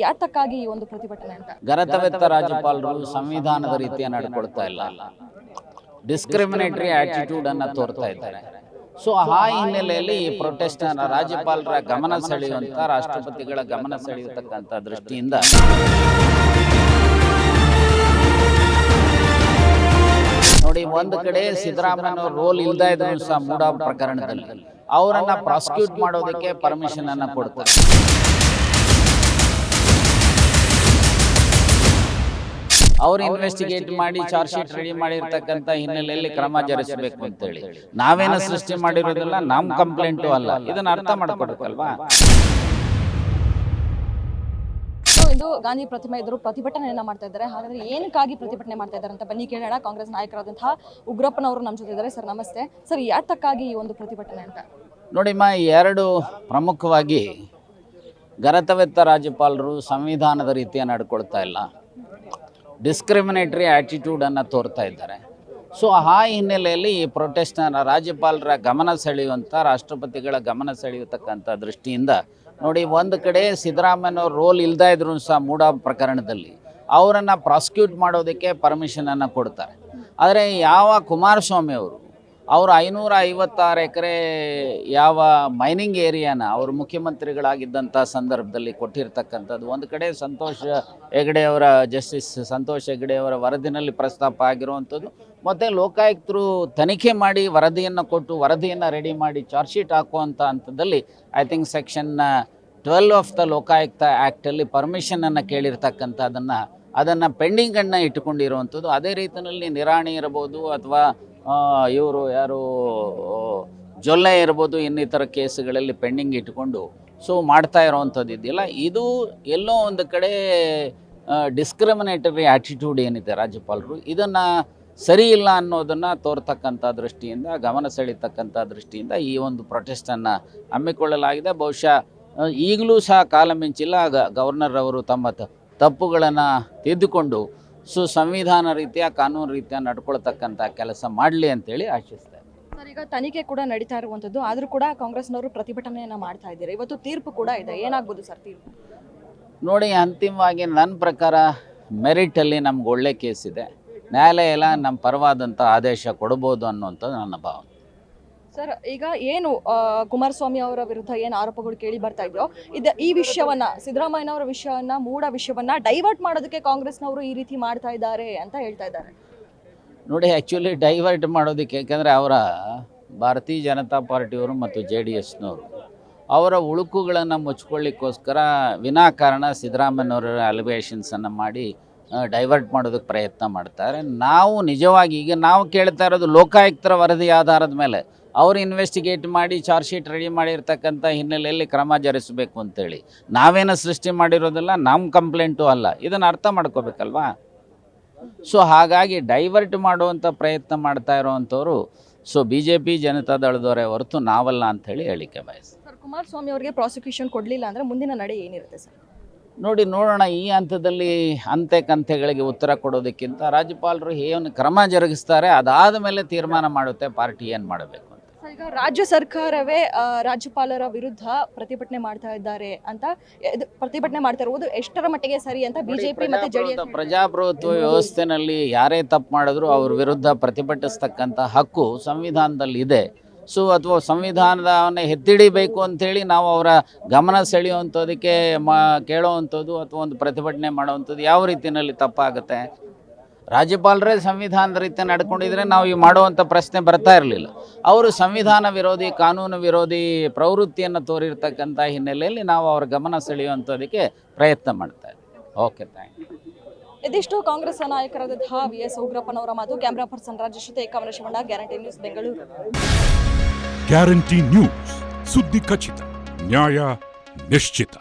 ಯಾತಕ್ಕಾಗಿ ಈ ಒಂದು ಪ್ರತಿಭಟನೆ ಅಂತ? ಗರತವೆತ್ತ ರಾಜ್ಯಪಾಲರು ಸಂವಿಧಾನದ ರೀತಿಯ ನಡ್ಕೊಳ್ತಾ ಇಲ್ಲ, ಡಿಸ್ಕ್ರಿಮಿನೇಟರಿ ಆಟಿಟ್ಯೂಡ್ ಅನ್ನ ತೋರ್ತಾ ಇದ್ದಾರೆ. ಸೊ ಆ ಹಿನ್ನೆಲೆಯಲ್ಲಿ ಈ ಪ್ರೊಟೆಸ್ಟ್ ರಾಜ್ಯಪಾಲರ ಗಮನ ಸೆಳೆಯುವಂತ, ರಾಷ್ಟ್ರಪತಿಗಳ ಗಮನ ಸೆಳೆಯತಕ್ಕಂಥ ದೃಷ್ಟಿಯಿಂದ ನೋಡಿ, ಒಂದು ಕಡೆ ಸಿದ್ದರಾಮಯ್ಯ ರೋಲ್ ಇಲ್ದ ಇದ್ರು ಸಹ ಮೂಡಾ ಪ್ರಕರಣದಲ್ಲಿ ಅವರನ್ನ ಪ್ರಾಸಿಕ್ಯೂಟ್ ಮಾಡೋದಕ್ಕೆ ಪರ್ಮಿಷನ್ ಅನ್ನ ಕೊಡ್ತಾರೆ. ಅವ್ರು ಇನ್ವೆಸ್ಟಿಗೇಟ್ ಮಾಡಿ ಚಾರ್ಜ್ ಶೀಟ್ ರೆಡಿ ಮಾಡಿರ್ತಕ್ಕಂಥ ಹಿನ್ನೆಲೆಯಲ್ಲಿ ಕ್ರಮ ಜರುಗಿಸಬೇಕು ಅಂತೇಳಿ ನಾವೇನು ಸೃಷ್ಟಿ ಮಾಡಿರೋದಿಲ್ಲ, ನಮ್ಮ ಕಂಪ್ಲೇಂಟು ಅಲ್ಲ. ಇದನ್ನ ಅರ್ಥ ಮಾಡ್ಕೊಡ್ಬೇಕಲ್ವಾ? ಇದು ಗಾಂಧಿ ಪ್ರತಿಮೆ ಎದುರು ಪ್ರತಿಭಟನೆಯನ್ನ ಮಾಡ್ತಾ ಇದ್ದಾರೆ. ಹಾಗಾದ್ರೆ ಏನಕ್ಕಾಗಿ ಪ್ರತಿಭಟನೆ ಮಾಡ್ತಾ ಇದ್ದಾರೆ ಅಂತ ಬನ್ನಿ ಕೇಳೋಣ. ಕಾಂಗ್ರೆಸ್ ನಾಯಕರಾದಂತಹ ಉಗ್ರಪ್ಪನವರು ನಮ್ಮ ಜೊತೆ ಇದ್ದಾರೆ. ಸರ್ ನಮಸ್ತೆ. ಸರ್, ಯಾತಕ್ಕಾಗಿ ಈ ಒಂದು ಪ್ರತಿಭಟನೆ ಅಂತ? ನೋಡಿಮ್ಮ, ಎರಡು ಪ್ರಮುಖವಾಗಿ ಗರತವೆತ್ತ ರಾಜ್ಯಪಾಲರು ಸಂವಿಧಾನದ ರೀತಿಯ ನಡ್ಕೊಳ್ತಾ ಇಲ್ಲ, ಡಿಸ್ಕ್ರಿಮಿನೇಟರಿ ಆಟಿಟ್ಯೂಡ್ ಅನ್ನು ತೋರ್ತಾ ಇದ್ದಾರೆ. ಸೊ ಆ ಹಿನ್ನೆಲೆಯಲ್ಲಿ ಈ ಪ್ರೊಟೆಸ್ಟ್ನ ರಾಜ್ಯಪಾಲರ ಗಮನ ಸೆಳೆಯುವಂಥ, ರಾಷ್ಟ್ರಪತಿಗಳ ಗಮನ ಸೆಳೆಯತಕ್ಕಂಥ ದೃಷ್ಟಿಯಿಂದ ನೋಡಿ, ಒಂದು ಕಡೆ ಸಿದ್ದರಾಮಯ್ಯ ರೋಲ್ ಇಲ್ದ ಇದ್ರು ಸಹ ಮೂಡಾ ಪ್ರಕರಣದಲ್ಲಿ ಅವರನ್ನು ಪ್ರಾಸಿಕ್ಯೂಟ್ ಮಾಡೋದಕ್ಕೆ ಪರ್ಮಿಷನ್ ಅನ್ನು ಕೊಡ್ತಾರೆ. ಆದರೆ ಯಾವ ಕುಮಾರಸ್ವಾಮಿ ಅವರು 556 ಎಕರೆ ಯಾವ ಮೈನಿಂಗ್ ಏರಿಯಾನ ಅವರು ಮುಖ್ಯಮಂತ್ರಿಗಳಾಗಿದ್ದಂಥ ಸಂದರ್ಭದಲ್ಲಿ ಕೊಟ್ಟಿರ್ತಕ್ಕಂಥದ್ದು, ಒಂದು ಕಡೆ ಜಸ್ಟಿಸ್ ಸಂತೋಷ್ ಹೆಗ್ಡೆ ಅವರ ವರದಿನಲ್ಲಿ ಪ್ರಸ್ತಾಪ ಆಗಿರುವಂಥದ್ದು, ಮತ್ತು ಲೋಕಾಯುಕ್ತರು ತನಿಖೆ ಮಾಡಿ ವರದಿಯನ್ನು ಕೊಟ್ಟು ವರದಿಯನ್ನು ರೆಡಿ ಮಾಡಿ ಚಾರ್ಜ್ ಶೀಟ್ ಹಾಕುವಂಥ ಹಂತದಲ್ಲಿ I think section 12 of the Lokayukta ಆ್ಯಕ್ಟಲ್ಲಿ ಪರ್ಮಿಷನನ್ನು ಅದನ್ನು ಪೆಂಡಿಂಗನ್ನು ಇಟ್ಟುಕೊಂಡಿರುವಂಥದ್ದು. ಅದೇ ರೀತಿಯಲ್ಲಿ ನಿರಾಣಿ ಇರ್ಬೋದು ಅಥವಾ ಇವರು ಯಾರು ಜೊಲ್ಲೆ ಇರ್ಬೋದು, ಇನ್ನಿತರ ಕೇಸುಗಳಲ್ಲಿ ಪೆಂಡಿಂಗ್ ಇಟ್ಕೊಂಡು ಸೊ ಮಾಡ್ತಾ ಇರೋವಂಥದ್ದು ಇದೆಯಲ್ಲ, ಇದು ಎಲ್ಲೋ ಒಂದು ಕಡೆ ಡಿಸ್ಕ್ರಿಮಿನೇಟರಿ ಆಟಿಟ್ಯೂಡ್ ಏನಿದೆ ರಾಜ್ಯಪಾಲರು, ಇದನ್ನು ಸರಿ ಇಲ್ಲ ಅನ್ನೋದನ್ನು ತೋರ್ತಕ್ಕಂಥ ದೃಷ್ಟಿಯಿಂದ, ಗಮನ ಸೆಳೀತಕ್ಕಂಥ ದೃಷ್ಟಿಯಿಂದ ಈ ಒಂದು ಪ್ರೊಟೆಸ್ಟನ್ನು ಹಮ್ಮಿಕೊಳ್ಳಲಾಗಿದೆ. ಬಹುಶಃ ಈಗಲೂ ಸಹ ಕಾಲ ಮಿಂಚಿಲ್ಲ, ಗವರ್ನರ್ ಅವರು ತಮ್ಮ ತಪ್ಪುಗಳನ್ನು ತಿದ್ದುಕೊಂಡು ಸಂವಿಧಾನ ರೀತಿಯ, ಕಾನೂನು ರೀತಿಯ ನಡ್ಕೊಳ್ತಕ್ಕಂಥ ಕೆಲಸ ಮಾಡಲಿ ಅಂತೇಳಿ ಆಶಿಸ್ತಾರೆ. ಸರ್, ಈಗ ತನಿಖೆ ಕೂಡ ನಡೀತಾ ಇರುವಂಥದ್ದು, ಆದರೂ ಕೂಡ ಕಾಂಗ್ರೆಸ್ನವರು ಪ್ರತಿಭಟನೆಯನ್ನು ಮಾಡ್ತಾ ಇದ್ದಾರೆ. ಇವತ್ತು ತೀರ್ಪು ಕೂಡ ಇದೆ, ಏನಾಗ್ಬೋದು ಸರ್ ತೀರ್ಪು? ನೋಡಿ, ಅಂತಿಮವಾಗಿ ನನ್ನ ಪ್ರಕಾರ ಮೆರಿಟಲ್ಲಿ ನಮ್ಗೆ ಒಳ್ಳೆ ಕೇಸ್ ಇದೆ, ನ್ಯಾಯಾಲಯ ಎಲ್ಲ ನಮ್ಮ ಪರವಾದಂಥ ಆದೇಶ ಕೊಡ್ಬೋದು ಅನ್ನುವಂಥದ್ದು ನನ್ನ ಭಾವನೆ. ಸರ್, ಈಗ ಏನು ಕುಮಾರಸ್ವಾಮಿ ಅವರ ವಿರುದ್ಧ ಏನು ಆರೋಪಗಳು ಕೇಳಿ ಬರ್ತಾ ಇದೆಯೋ, ಈ ವಿಷಯವನ್ನ, ಸಿದ್ದರಾಮಯ್ಯನವರ ವಿಷಯವನ್ನ, ಮೂಡ ವಿಷಯವನ್ನ ಡೈವರ್ಟ್ ಮಾಡೋದಕ್ಕೆ ಕಾಂಗ್ರೆಸ್ನವರು ಈ ರೀತಿ ಮಾಡ್ತಾ ಇದ್ದಾರೆ ಅಂತ ಹೇಳ್ತಾ ಇದ್ದಾರೆ. ನೋಡಿ, ಆ್ಯಕ್ಚುಲಿ ಡೈವರ್ಟ್ ಮಾಡೋದಕ್ಕೆ, ಯಾಕೆಂದರೆ ಅವರ ಭಾರತೀಯ ಜನತಾ ಪಾರ್ಟಿಯವರು ಮತ್ತು JDSನವರು ಅವರ ಉಳುಕುಗಳನ್ನು ಮುಚ್ಕೊಳ್ಳಿಕ್ಕೋಸ್ಕರ ವಿನಾಕಾರಣ ಸಿದ್ದರಾಮಯ್ಯನವರ ಅಲಿಗೇಷನ್ಸನ್ನು ಮಾಡಿ ಡೈವರ್ಟ್ ಮಾಡೋದಕ್ಕೆ ಪ್ರಯತ್ನ ಮಾಡ್ತಾರೆ. ನಾವು ನಿಜವಾಗಿ ಈಗ ನಾವು ಕೇಳ್ತಾ ಇರೋದು ಲೋಕಾಯುಕ್ತರ ವರದಿ ಆಧಾರದ ಮೇಲೆ ಅವರು ಇನ್ವೆಸ್ಟಿಗೇಟ್ ಮಾಡಿ ಚಾರ್ಜ್ ಶೀಟ್ ರೆಡಿ ಮಾಡಿರ್ತಕ್ಕಂಥ ಹಿನ್ನೆಲೆಯಲ್ಲಿ ಕ್ರಮ ಜರುಗಿಸಬೇಕು ಅಂತೇಳಿ ನಾವೇನು ಸೃಷ್ಟಿ ಮಾಡಿರೋದಿಲ್ಲ, ನಮ್ಮ ಕಂಪ್ಲೇಂಟು ಅಲ್ಲ. ಇದನ್ನು ಅರ್ಥ ಮಾಡ್ಕೋಬೇಕಲ್ವಾ? ಸೊ ಹಾಗಾಗಿ ಡೈವರ್ಟ್ ಮಾಡುವಂಥ ಪ್ರಯತ್ನ ಮಾಡ್ತಾ ಇರೋವಂಥವ್ರು BJP ಜನತಾದಳದವರೇ ಹೊರತು ನಾವಲ್ಲ ಅಂಥೇಳಿ ಹೇಳಿಕೆ ಬಯಸ್ತಾರೆ. ಸರ್, ಕುಮಾರಸ್ವಾಮಿ ಅವರಿಗೆ ಪ್ರಾಸಿಕ್ಯೂಷನ್ ಕೊಡಲಿಲ್ಲ ಅಂದರೆ ಮುಂದಿನ ನಡೆ ಏನಿರುತ್ತೆ ಸರ್? ನೋಡೋಣ. ಈ ಹಂತದಲ್ಲಿ ಕಂತೆಗಳಿಗೆ ಉತ್ತರ ಕೊಡೋದಕ್ಕಿಂತ ರಾಜ್ಯಪಾಲರು ಏನು ಕ್ರಮ ಜರುಗಿಸ್ತಾರೆ ಅದಾದ ಮೇಲೆ ತೀರ್ಮಾನ ಮಾಡುತ್ತೆ ಪಾರ್ಟಿ ಏನು ಮಾಡಬೇಕು ಅಂತ. ಈಗ ರಾಜ್ಯ ಸರ್ಕಾರವೇ ರಾಜ್ಯಪಾಲರ ವಿರುದ್ಧ ಪ್ರತಿಭಟನೆ ಮಾಡ್ತಾ ಇದ್ದಾರೆ ಅಂತ, ಪ್ರತಿಭಟನೆ ಮಾಡ್ತಾ ಇರುವುದು ಎಷ್ಟರ ಮಟ್ಟಿಗೆ ಸರಿ ಅಂತ ಬಿಜೆಪಿ ಮತ್ತು JDS? ಪ್ರಜಾಪ್ರಭುತ್ವ ವ್ಯವಸ್ಥೆನಲ್ಲಿ ಯಾರೇ ತಪ್ಪು ಮಾಡಿದ್ರು ಅವ್ರ ವಿರುದ್ಧ ಪ್ರತಿಭಟಿಸ್ತಕ್ಕಂಥ ಹಕ್ಕು ಸಂವಿಧಾನದಲ್ಲಿ ಇದೆ. ಅಥವಾ ಸಂವಿಧಾನವನ್ನು ಎತ್ತಿಡಿಬೇಕು ಅಂಥೇಳಿ ನಾವು ಅವರ ಗಮನ ಸೆಳೆಯುವಂಥದಕ್ಕೆ ಕೇಳೋವಂಥದ್ದು ಅಥವಾ ಒಂದು ಪ್ರತಿಭಟನೆ ಮಾಡೋವಂಥದ್ದು ಯಾವ ರೀತಿಯಲ್ಲಿ ತಪ್ಪಾಗುತ್ತೆ? ರಾಜ್ಯಪಾಲರೇ ಸಂವಿಧಾನದ ರೀತಿ ನಡ್ಕೊಂಡಿದ್ರೆ ನಾವು ಈ ಮಾಡುವಂಥ ಪ್ರಶ್ನೆ ಬರ್ತಾ ಇರಲಿಲ್ಲ. ಅವರು ಸಂವಿಧಾನ ವಿರೋಧಿ, ಕಾನೂನು ವಿರೋಧಿ ಪ್ರವೃತ್ತಿಯನ್ನು ತೋರಿರ್ತಕ್ಕಂಥ ಹಿನ್ನೆಲೆಯಲ್ಲಿ ನಾವು ಅವರ ಗಮನ ಸೆಳೆಯುವಂಥದಕ್ಕೆ ಪ್ರಯತ್ನ ಮಾಡ್ತಾ ಇದ್ದೀವಿ. Okay, thank you. ಇದಿಷ್ಟು ಕಾಂಗ್ರೆಸ್ ನಾಯಕರಾದಂತಹ VS ಉಗ್ರಪ್ಪನವರ ಮಾತು. ಕ್ಯಾಮರಾ ಪರ್ಸನ್ ರಾಜೇಶ್ ಜೊತೆ Kamala Shivanna, guarantee news, Bengaluru. Guarantee news, ಸುದ್ದಿ ಖಚಿತ, ನ್ಯಾಯ ನಿಶ್ಚಿತ.